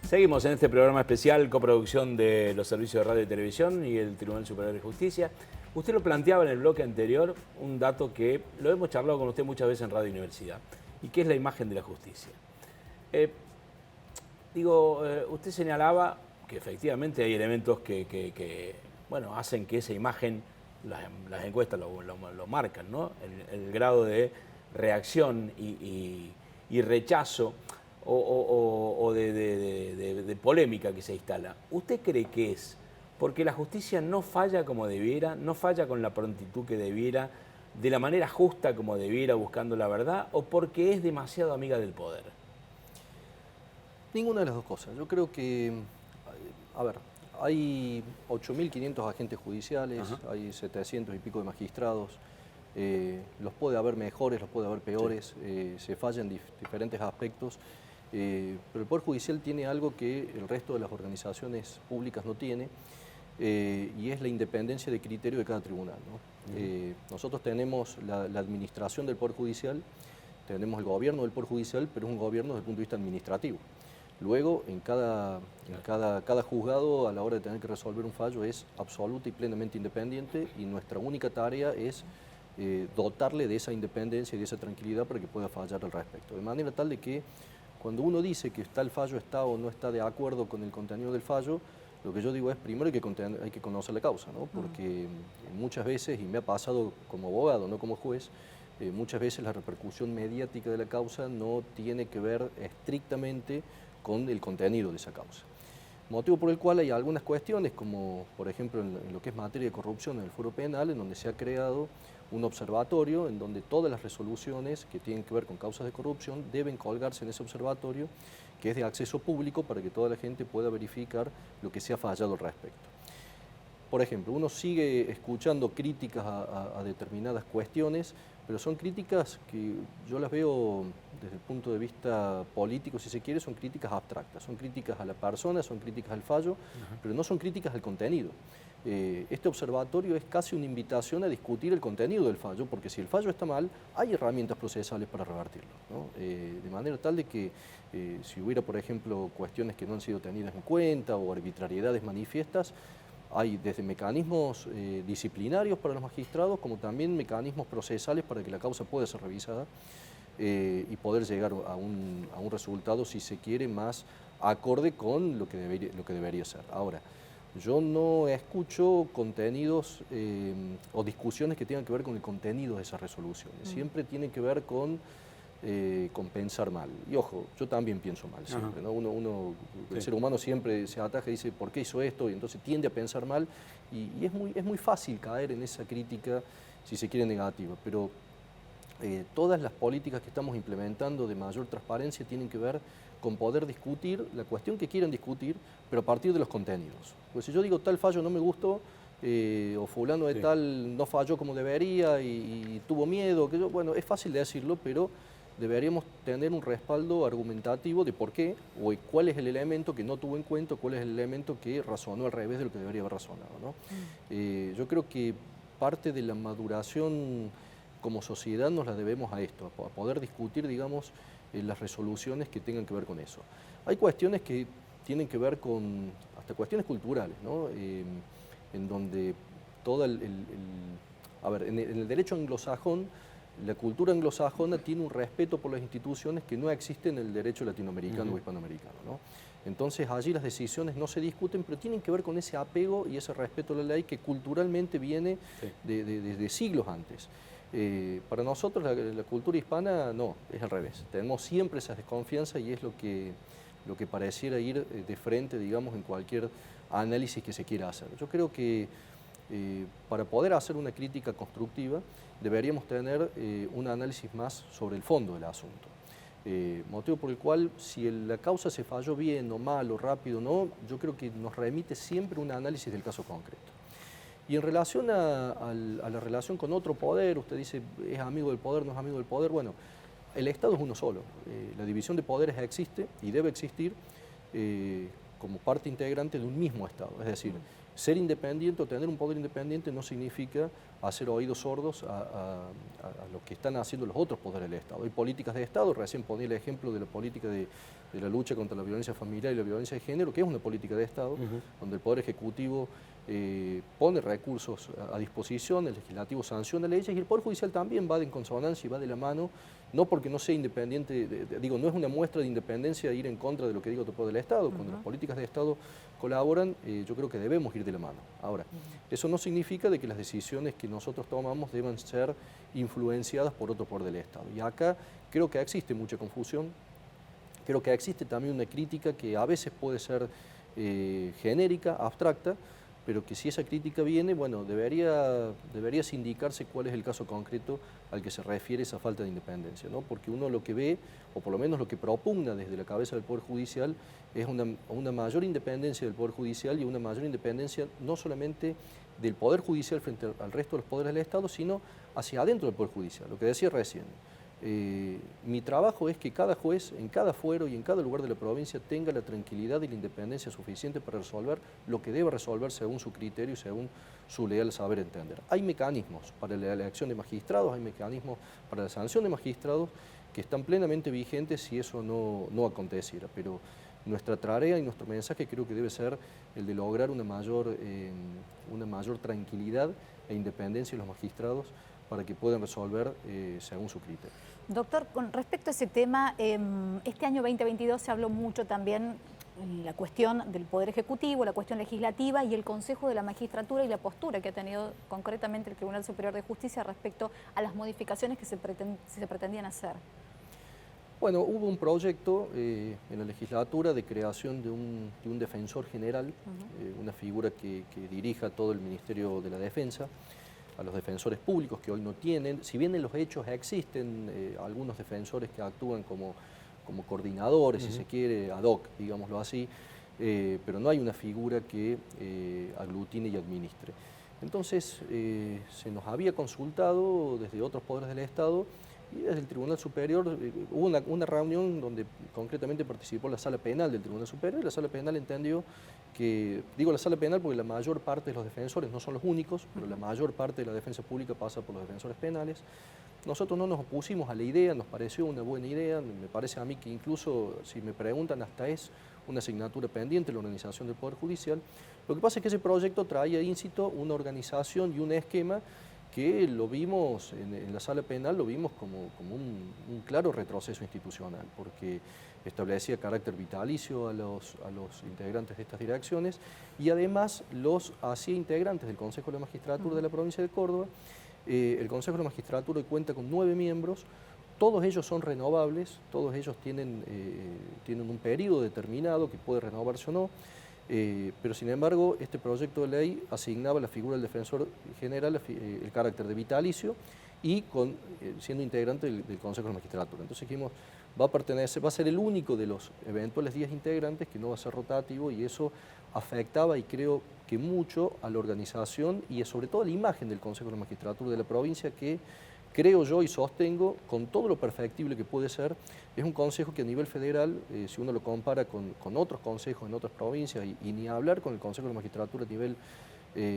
Seguimos en este programa especial, coproducción de los servicios de radio y televisión y el Tribunal Superior de Justicia. Usted lo planteaba en el bloque anterior, un dato que lo hemos charlado con usted muchas veces en Radio Universidad, y que es la imagen de la justicia. Usted señalaba que efectivamente hay elementos que hacen que esa imagen, las encuestas lo marcan, ¿no? El grado de reacción y rechazo o de polémica que se instala. ¿Usted cree que es porque la justicia no falla como debiera, no falla con la prontitud que debiera, de la manera justa como debiera, buscando la verdad, o porque es demasiado amiga del poder? Ninguna de las dos cosas. Yo creo que, hay 8.500 agentes judiciales, hay 700 y pico de magistrados, los puede haber mejores, los puede haber peores, sí. Se falla en diferentes aspectos, pero el Poder Judicial tiene algo que el resto de las organizaciones públicas no tiene, y es la independencia de criterio de cada tribunal, ¿no? Nosotros tenemos la administración del Poder Judicial, tenemos el gobierno del Poder Judicial, pero es un gobierno desde el punto de vista administrativo. Luego, en cada juzgado, a la hora de tener que resolver un fallo, es absoluta y plenamente independiente, y nuestra única tarea es dotarle de esa independencia y de esa tranquilidad para que pueda fallar al respecto. De manera tal de que cuando uno dice que el fallo está o no está de acuerdo con el contenido del fallo, lo que yo digo es, primero hay que conocer la causa, ¿no? Porque muchas veces, y me ha pasado como abogado, no como juez, muchas veces la repercusión mediática de la causa no tiene que ver estrictamente con el contenido de esa causa. Motivo por el cual hay algunas cuestiones, como por ejemplo en lo que es materia de corrupción en el Foro Penal, en donde se ha creado un observatorio en donde todas las resoluciones que tienen que ver con causas de corrupción deben colgarse en ese observatorio, que es de acceso público para que toda la gente pueda verificar lo que se ha fallado al respecto. Por ejemplo, uno sigue escuchando críticas a determinadas cuestiones, pero son críticas que yo las veo desde el punto de vista político, si se quiere, son críticas abstractas, son críticas a la persona, son críticas al fallo, pero no son críticas al contenido. Este observatorio es casi una invitación a discutir el contenido del fallo, porque si el fallo está mal, hay herramientas procesales para revertirlo, ¿no? De manera tal de que si hubiera, por ejemplo, cuestiones que no han sido tenidas en cuenta o arbitrariedades manifiestas, hay desde mecanismos disciplinarios para los magistrados, como también mecanismos procesales para que la causa pueda ser revisada y poder llegar a un resultado, si se quiere, más acorde con lo que debería ser. Ahora, yo no escucho contenidos o discusiones que tengan que ver con el contenido de esas resoluciones. Siempre tiene que ver con pensar mal. Y ojo, yo también pienso mal siempre, ¿no? El ser humano siempre se ataja y dice, ¿por qué hizo esto? Y entonces tiende a pensar mal y es muy fácil caer en esa crítica, si se quiere, negativa. Pero todas las políticas que estamos implementando de mayor transparencia tienen que ver con poder discutir la cuestión que quieran discutir, pero a partir de los contenidos. Pues si yo digo tal fallo no me gustó, o fulano de tal no falló como debería y tuvo miedo, bueno, es fácil de decirlo, pero deberíamos tener un respaldo argumentativo de por qué, o cuál es el elemento que no tuvo en cuenta, cuál es el elemento que razonó al revés de lo que debería haber razonado, ¿no? Yo creo que parte de la maduración como sociedad nos la debemos a esto, a poder discutir, digamos, las resoluciones que tengan que ver con eso. Hay cuestiones que tienen que ver con hasta cuestiones culturales, ¿no? En donde todo en el derecho anglosajón, la cultura anglosajona tiene un respeto por las instituciones que no existe en el derecho latinoamericano o hispanoamericano, ¿no? Entonces allí las decisiones no se discuten, pero tienen que ver con ese apego y ese respeto a la ley que culturalmente viene desde siglos antes. Para nosotros la cultura hispana no, es al revés. Tenemos siempre esa desconfianza y es lo que pareciera ir de frente, digamos, en cualquier análisis que se quiera hacer. Yo creo que para poder hacer una crítica constructiva deberíamos tener un análisis más sobre el fondo del asunto. Motivo por el cual, si la causa se falló bien o mal o rápido o no, yo creo que nos remite siempre un análisis del caso concreto. Y en relación a la relación con otro poder, usted dice, ¿es amigo del poder, no es amigo del poder? Bueno, el Estado es uno solo. La división de poderes existe y debe existir como parte integrante de un mismo Estado. Es decir, ser independiente o tener un poder independiente no significa hacer oídos sordos a lo que están haciendo los otros poderes del Estado. Hay políticas de Estado, recién ponía el ejemplo de la política de la lucha contra la violencia familiar y la violencia de género, que es una política de Estado, donde el Poder Ejecutivo pone recursos a disposición, el Legislativo sanciona leyes y el Poder Judicial también va en consonancia y va de la mano, no porque no sea independiente, no es una muestra de independencia ir en contra de lo que diga otro poder del Estado. Cuando las políticas de Estado colaboran, yo creo que debemos ir de la mano. Ahora, eso no significa de que las decisiones que nosotros tomamos deban ser influenciadas por otro poder del Estado. Y acá creo que existe mucha confusión, creo que existe también una crítica que a veces puede ser genérica, abstracta, pero que si esa crítica viene, bueno, debería sindicarse cuál es el caso concreto al que se refiere esa falta de independencia, ¿no? Porque uno lo que ve, o por lo menos lo que propugna desde la cabeza del Poder Judicial, es una mayor independencia del Poder Judicial y una mayor independencia no solamente del Poder Judicial frente al resto de los poderes del Estado, sino hacia adentro del Poder Judicial, lo que decía recién. Mi trabajo es que cada juez, en cada fuero y en cada lugar de la provincia, tenga la tranquilidad y la independencia suficiente para resolver lo que deba resolver según su criterio y según su leal saber entender. Hay mecanismos para la elección de magistrados, hay mecanismos para la sanción de magistrados que están plenamente vigentes si eso no aconteciera, pero nuestra tarea y nuestro mensaje creo que debe ser el de lograr una mayor tranquilidad e independencia de los magistrados para que puedan resolver según su criterio. Doctor, con respecto a ese tema, este año 2022 se habló mucho también la cuestión del Poder Ejecutivo, la cuestión legislativa y el Consejo de la Magistratura y la postura que ha tenido concretamente el Tribunal Superior de Justicia respecto a las modificaciones que se pretendían hacer. Bueno, hubo un proyecto en la legislatura de creación de un defensor general, una figura que dirija todo el Ministerio de la Defensa, a los defensores públicos que hoy no tienen. Si bien en los hechos existen algunos defensores que actúan como coordinadores, si se quiere, ad hoc, digámoslo así, pero no hay una figura que aglutine y administre. Entonces, se nos había consultado desde otros poderes del Estado y desde el Tribunal Superior hubo una reunión donde concretamente participó la Sala Penal del Tribunal Superior y la Sala Penal entendió que, digo la Sala Penal porque la mayor parte de los defensores, no son los únicos, pero la mayor parte de la defensa pública pasa por los defensores penales. Nosotros no nos opusimos a la idea, nos pareció una buena idea, me parece a mí que incluso, si me preguntan, hasta es una asignatura pendiente la organización del Poder Judicial. Lo que pasa es que ese proyecto traía íncito una organización y un esquema que lo vimos en la Sala Penal, lo vimos como un claro retroceso institucional, porque establecía carácter vitalicio a los integrantes de estas direcciones y además los hacía integrantes del Consejo de la Magistratura de la provincia de Córdoba. El Consejo de la Magistratura cuenta con 9 miembros, todos ellos son renovables, todos ellos tienen un periodo determinado que puede renovarse o no, pero sin embargo este proyecto de ley asignaba a la figura del defensor general el carácter de vitalicio y siendo integrante del Consejo de la Magistratura. Entonces dijimos, va a ser el único de los eventuales 10 integrantes que no va a ser rotativo y eso afectaba y creo que mucho a la organización y sobre todo a la imagen del Consejo de la Magistratura de la provincia que creo yo y sostengo con todo lo perfectible que puede ser, es un consejo que a nivel federal, si uno lo compara con otros consejos en otras provincias y ni hablar con el Consejo de la Magistratura a nivel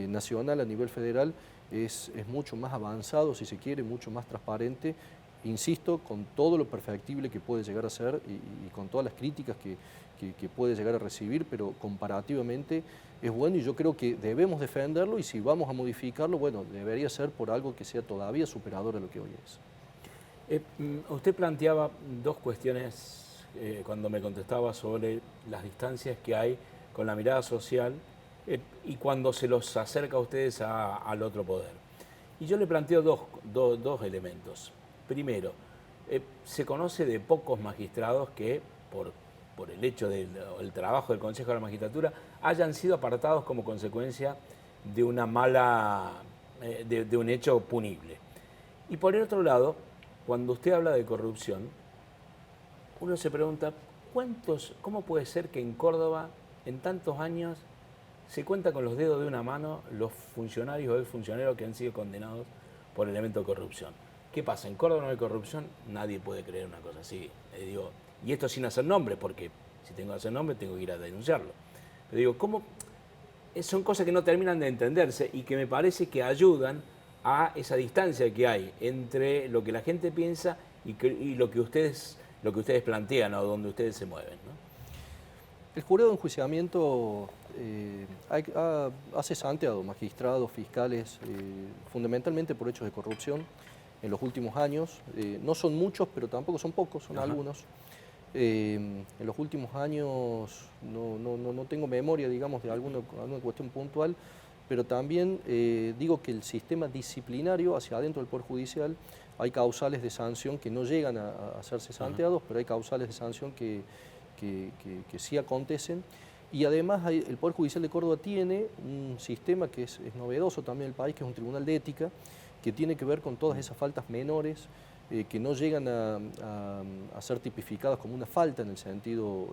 nacional, a nivel federal, es mucho más avanzado, si se quiere, mucho más transparente, insisto, con todo lo perfectible que puede llegar a ser y con todas las críticas que puede llegar a recibir, pero comparativamente es bueno y yo creo que debemos defenderlo y si vamos a modificarlo, bueno, debería ser por algo que sea todavía superador a lo que hoy es. Usted planteaba dos cuestiones cuando me contestaba sobre las distancias que hay con la mirada social y cuando se los acerca a ustedes al otro poder. Y yo le planteo dos elementos. Primero, se conoce de pocos magistrados que, por el hecho del trabajo del Consejo de la Magistratura, hayan sido apartados como consecuencia de una de un hecho punible. Y por el otro lado, cuando usted habla de corrupción, uno se pregunta, ¿cómo puede ser que en Córdoba, en tantos años, se cuenta con los dedos de una mano los funcionarios o exfuncionarios que han sido condenados por elemento de corrupción? ¿Qué pasa? ¿En Córdoba no hay corrupción? Nadie puede creer una cosa así. Y esto sin hacer nombre, porque si tengo que hacer nombre tengo que ir a denunciarlo. Pero digo, ¿cómo? Son cosas que no terminan de entenderse y que me parece que ayudan a esa distancia que hay entre lo que la gente piensa y lo que ustedes plantean o donde ustedes se mueven, ¿no? El jurado de enjuiciamiento ha cesanteado magistrados, fiscales, fundamentalmente por hechos de corrupción en los últimos años. No son muchos, pero tampoco son pocos, son algunos. En los últimos años no tengo memoria, digamos, de alguna cuestión puntual, pero también digo que el sistema disciplinario hacia adentro del Poder Judicial, hay causales de sanción que no llegan a ser cesanteados, pero hay causales de sanción que sí acontecen. Y además el Poder Judicial de Córdoba tiene un sistema que es novedoso también en el país, que es un tribunal de ética, que tiene que ver con todas esas faltas menores que no llegan a ser tipificadas como una falta en el sentido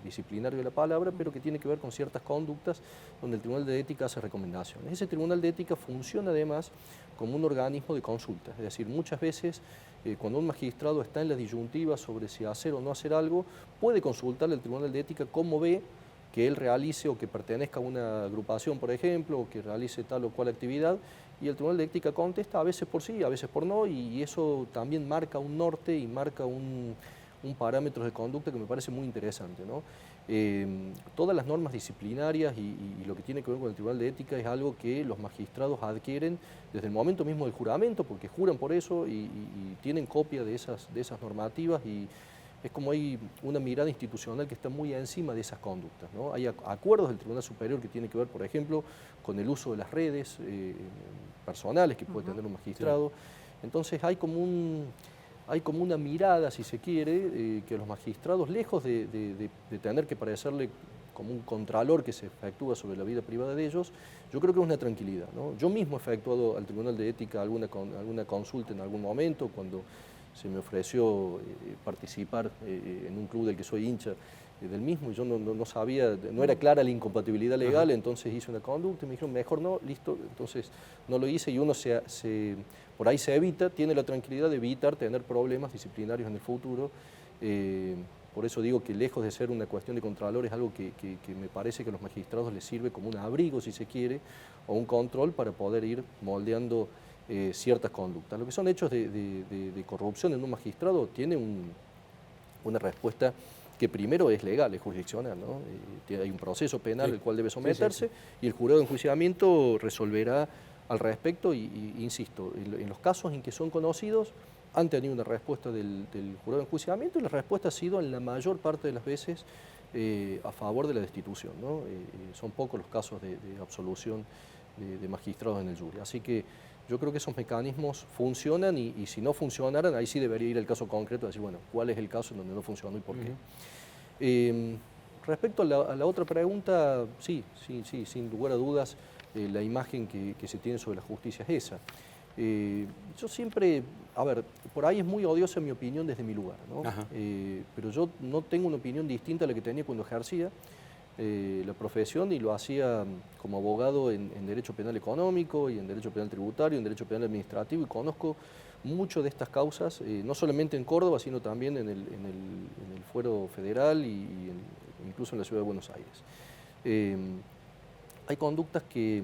disciplinario de la palabra, pero que tiene que ver con ciertas conductas donde el Tribunal de Ética hace recomendaciones. Ese Tribunal de Ética funciona además como un organismo de consulta, es decir, muchas veces cuando un magistrado está en la disyuntiva sobre si hacer o no hacer algo, puede consultarle al Tribunal de Ética cómo ve que él realice o que pertenezca a una agrupación, por ejemplo, o que realice tal o cual actividad, y el Tribunal de Ética contesta a veces por sí, a veces por no, y eso también marca un norte y marca un parámetro de conducta que me parece muy interesante, ¿no? Todas las normas disciplinarias y lo que tiene que ver con el Tribunal de Ética es algo que los magistrados adquieren desde el momento mismo del juramento, porque juran por eso y tienen copia de esas normativas, y es como hay una mirada institucional que está muy encima de esas conductas, ¿no? Hay acuerdos del Tribunal Superior que tienen que ver, por ejemplo, con el uso de las redes personales que puede tener un magistrado. Entonces hay como una mirada, si se quiere, que los magistrados, lejos de tener que parecerle como un contralor que se efectúa sobre la vida privada de ellos, yo creo que es una tranquilidad, ¿no? Yo mismo he efectuado al Tribunal de Ética alguna consulta en algún momento, cuando se me ofreció participar en un club del que soy hincha del mismo, y yo no sabía, no era clara la incompatibilidad legal, entonces hice una conducta y me dijeron, mejor no, listo, entonces no lo hice, y uno por ahí se evita, tiene la tranquilidad de evitar tener problemas disciplinarios en el futuro. Por eso digo que lejos de ser una cuestión de contralor, es algo que me parece que a los magistrados les sirve como un abrigo, si se quiere, o un control para poder ir moldeando ciertas conductas. Lo que son hechos de corrupción en un magistrado tiene una respuesta que primero es legal, es jurisdiccional, ¿no? Hay un proceso penal al cual debe someterse, y el jurado de enjuiciamiento resolverá al respecto, y insisto, en los casos en que son conocidos han tenido una respuesta del jurado de enjuiciamiento, y la respuesta ha sido en la mayor parte de las veces a favor de la destitución, ¿no? Son pocos los casos de absolución de magistrados en el jury. Así que yo creo que esos mecanismos funcionan, y si no funcionaran, ahí sí debería ir el caso concreto, decir, bueno, ¿cuál es el caso en donde no funcionó y por qué? Respecto a la otra pregunta, sí, sin lugar a dudas, la imagen que se tiene sobre la justicia es esa. Yo siempre, a ver, por ahí es muy odiosa mi opinión desde mi lugar, ¿no? Pero yo no tengo una opinión distinta a la que tenía cuando ejercía la profesión, y lo hacía como abogado en Derecho Penal Económico y en Derecho Penal Tributario, en Derecho Penal Administrativo, y conozco mucho de estas causas, no solamente en Córdoba, sino también en el Fuero Federal y incluso en la Ciudad de Buenos Aires. Hay conductas que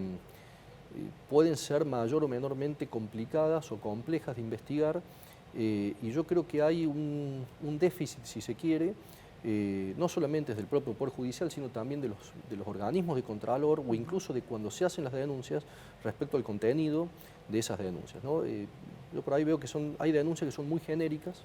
pueden ser mayor o menormente complicadas o complejas de investigar, y yo creo que hay un déficit, si se quiere, no solamente desde el propio Poder Judicial, sino también de los organismos de contralor, o incluso de cuando se hacen las denuncias respecto al contenido de esas denuncias, ¿no? Yo por ahí veo que hay denuncias que son muy genéricas,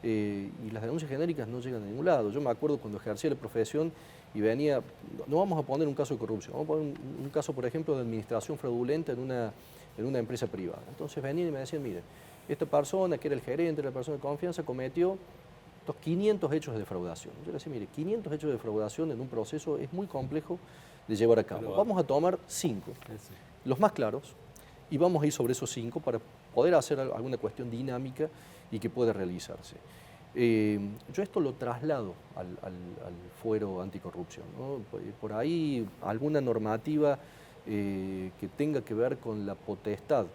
y las denuncias genéricas no llegan a ningún lado. Yo me acuerdo cuando ejercía la profesión y venía, no vamos a poner un caso de corrupción, vamos a poner un caso, por ejemplo, de administración fraudulenta en una empresa privada. Entonces venían y me decían, mire, esta persona que era el gerente, la persona de confianza, cometió 500 hechos de defraudación. Yo le decía, mire, 500 hechos de defraudación en un proceso es muy complejo de llevar a cabo. Vamos a tomar 5, los más claros, y vamos a ir sobre esos 5 para poder hacer alguna cuestión dinámica y que pueda realizarse. Yo esto lo traslado al fuero anticorrupción, ¿no? Por ahí alguna normativa que tenga que ver con la potestad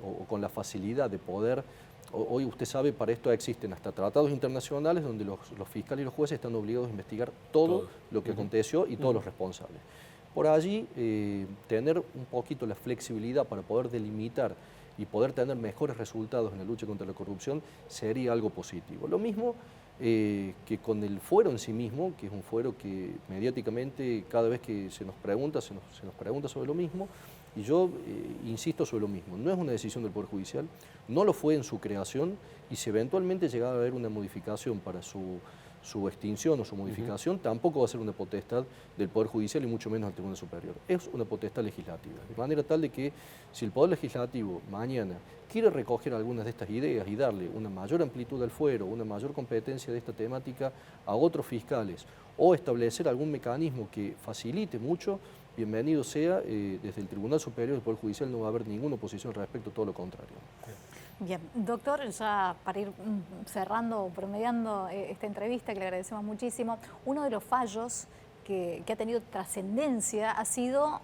o con la facilidad de poder. Hoy usted sabe, para esto existen hasta tratados internacionales donde los fiscales y los jueces están obligados a investigar todo lo que aconteció y todos los responsables. Por allí, tener un poquito la flexibilidad para poder delimitar y poder tener mejores resultados en la lucha contra la corrupción sería algo positivo. Lo mismo que con el fuero en sí mismo, que es un fuero que mediáticamente cada vez que se nos pregunta sobre lo mismo, y yo insisto sobre lo mismo, no es una decisión del Poder Judicial, no lo fue en su creación, y si eventualmente llegaba a haber una modificación para su extinción o su modificación, tampoco va a ser una potestad del Poder Judicial y mucho menos del Tribunal Superior. Es una potestad legislativa, de manera tal de que si el Poder Legislativo mañana quiere recoger algunas de estas ideas y darle una mayor amplitud al fuero, una mayor competencia de esta temática a otros fiscales o establecer algún mecanismo que facilite mucho, bienvenido sea. Desde el Tribunal Superior del Poder Judicial no va a haber ninguna oposición al respecto, todo lo contrario. Bien, doctor, ya para ir cerrando, promediando esta entrevista, que le agradecemos muchísimo, uno de los fallos que ha tenido trascendencia ha sido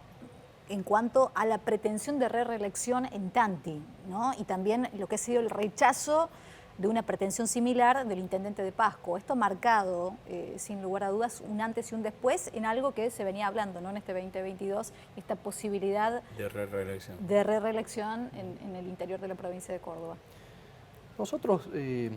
en cuanto a la pretensión de reelección en Tanti, ¿no? Y también lo que ha sido el rechazo de una pretensión similar del intendente de Pasco. Esto ha marcado, sin lugar a dudas, un antes y un después en algo que se venía hablando, ¿no? En este 2022, esta posibilidad de reelección en el interior de la provincia de Córdoba. Nosotros, le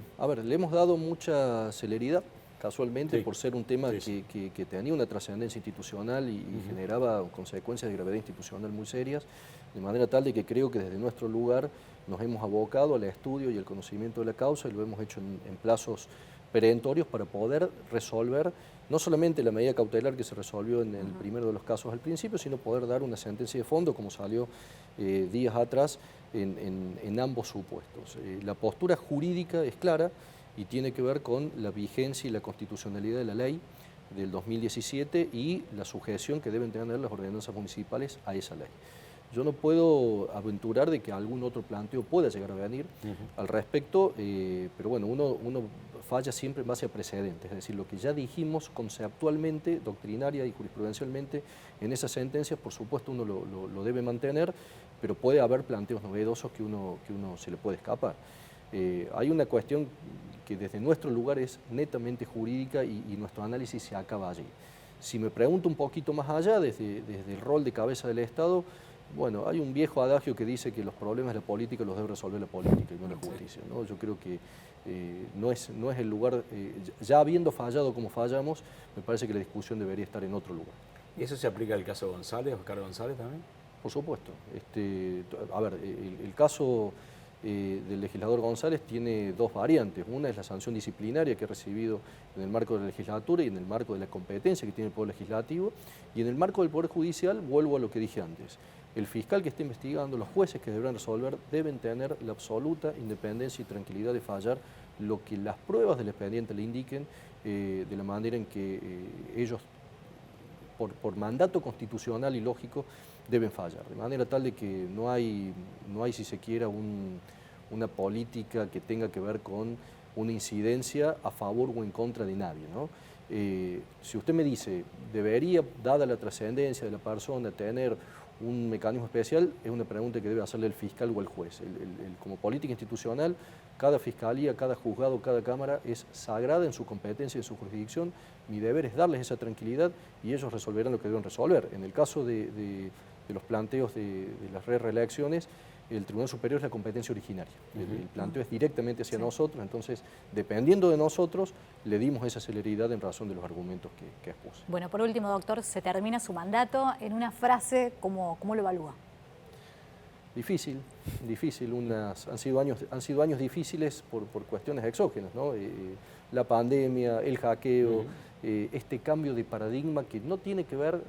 hemos dado mucha celeridad, casualmente, por ser un tema que tenía una trascendencia institucional y generaba consecuencias de gravedad institucional muy serias, de manera tal de que creo que desde nuestro lugar nos hemos abocado al estudio y al conocimiento de la causa y lo hemos hecho en plazos perentorios para poder resolver no solamente la medida cautelar que se resolvió en el primero de los casos al principio, sino poder dar una sentencia de fondo, como salió días atrás en ambos supuestos. La postura jurídica es clara y tiene que ver con la vigencia y la constitucionalidad de la ley del 2017 y la sujeción que deben tener las ordenanzas municipales a esa ley. Yo no puedo aventurar de que algún otro planteo pueda llegar a venir al respecto, pero bueno, uno falla siempre en base a precedentes, es decir, lo que ya dijimos conceptualmente, doctrinaria y jurisprudencialmente en esas sentencias, por supuesto uno lo debe mantener, pero puede haber planteos novedosos que uno se le puede escapar. Hay una cuestión que desde nuestro lugar es netamente jurídica y nuestro análisis se acaba allí. Si me pregunto un poquito más allá, desde el rol de cabeza del Estado, bueno, hay un viejo adagio que dice que los problemas de la política los debe resolver la política y no la justicia, ¿no? Yo creo que no es el lugar, ya habiendo fallado como fallamos, me parece que la discusión debería estar en otro lugar. ¿Y eso se aplica al caso González, Oscar González también? Por supuesto. El caso del legislador González tiene dos variantes. Una es la sanción disciplinaria que ha recibido en el marco de la legislatura y en el marco de la competencia que tiene el Poder Legislativo. Y en el marco del Poder Judicial, vuelvo a lo que dije antes. El fiscal que esté investigando, los jueces que deberán resolver, deben tener la absoluta independencia y tranquilidad de fallar lo que las pruebas del expediente le indiquen, de la manera en que ellos, por mandato constitucional y lógico, deben fallar, de manera tal de que no hay si se quiera, una política que tenga que ver con una incidencia a favor o en contra de nadie, ¿no? Si usted me dice, debería, dada la trascendencia de la persona, tener un mecanismo especial, es una pregunta que debe hacerle el fiscal o el juez. Como política institucional, cada fiscalía, cada juzgado, cada cámara es sagrada en su competencia y en su jurisdicción. Mi deber es darles esa tranquilidad y ellos resolverán lo que deben resolver. En el caso de los planteos de las reelecciones, el Tribunal Superior es la competencia originaria. El planteo es directamente hacia nosotros, entonces, dependiendo de nosotros, le dimos esa celeridad en razón de los argumentos que expuse. Bueno, por último, doctor, se termina su mandato. En una frase, ¿cómo lo evalúa? Difícil. Han sido años difíciles por cuestiones exógenas, ¿no? La pandemia, el hackeo, este cambio de paradigma que no tiene que ver,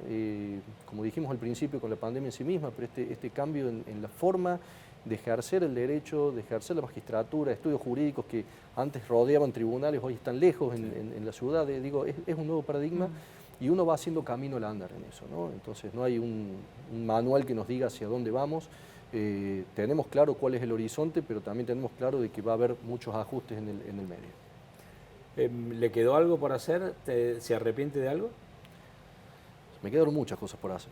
como dijimos al principio, con la pandemia en sí misma, pero este cambio en la forma de ejercer el derecho, de ejercer la magistratura, estudios jurídicos que antes rodeaban tribunales, hoy están lejos en la ciudad. Es un nuevo paradigma y uno va haciendo camino al andar en eso, ¿no? Entonces no hay un manual que nos diga hacia dónde vamos. Tenemos claro cuál es el horizonte, pero también tenemos claro de que va a haber muchos ajustes en el medio. ¿Le quedó algo por hacer? ¿Se arrepiente de algo? Me quedaron muchas cosas por hacer.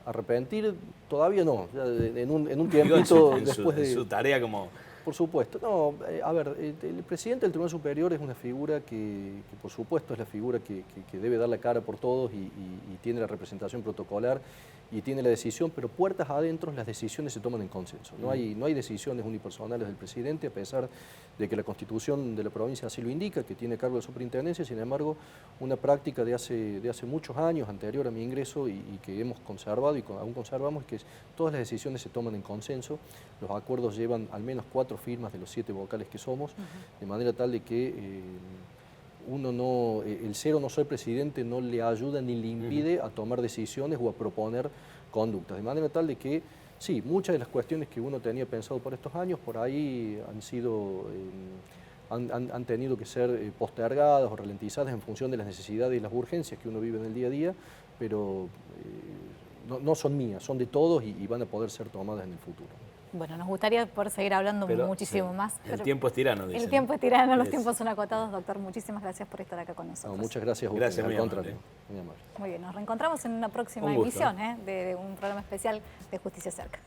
Arrepentir todavía no. Ya en un tiempito en su tarea como Por supuesto. No, a ver, el presidente del Tribunal Superior es una figura que por supuesto es la figura que debe dar la cara por todos y tiene la representación protocolar y tiene la decisión, pero puertas adentro las decisiones se toman en consenso. No hay decisiones unipersonales del presidente, a pesar de que la Constitución de la provincia así lo indica, que tiene cargo de superintendencia. Sin embargo, una práctica de hace muchos años, anterior a mi ingreso, y que hemos conservado y aún conservamos, es que todas las decisiones se toman en consenso. Los acuerdos llevan al menos 4 firmas de los 7 vocales que somos, de manera tal de que el ser o no ser presidente no le ayuda ni le impide a tomar decisiones o a proponer conductas, de manera tal de que sí, muchas de las cuestiones que uno tenía pensado por estos años, por ahí han tenido que ser postergadas o ralentizadas en función de las necesidades y las urgencias que uno vive en el día a día, pero no son mías, son de todos y van a poder ser tomadas en el futuro. Bueno, nos gustaría poder seguir hablando muchísimo más. El tiempo es tirano, dicen. El tiempo es tirano, los tiempos son acotados. Doctor, muchísimas gracias por estar acá con nosotros. No, muchas gracias a ustedes, gracias, al contrario. Muy amable. Muy bien, nos reencontramos en una próxima emisión de un programa especial de Justicia Cerca.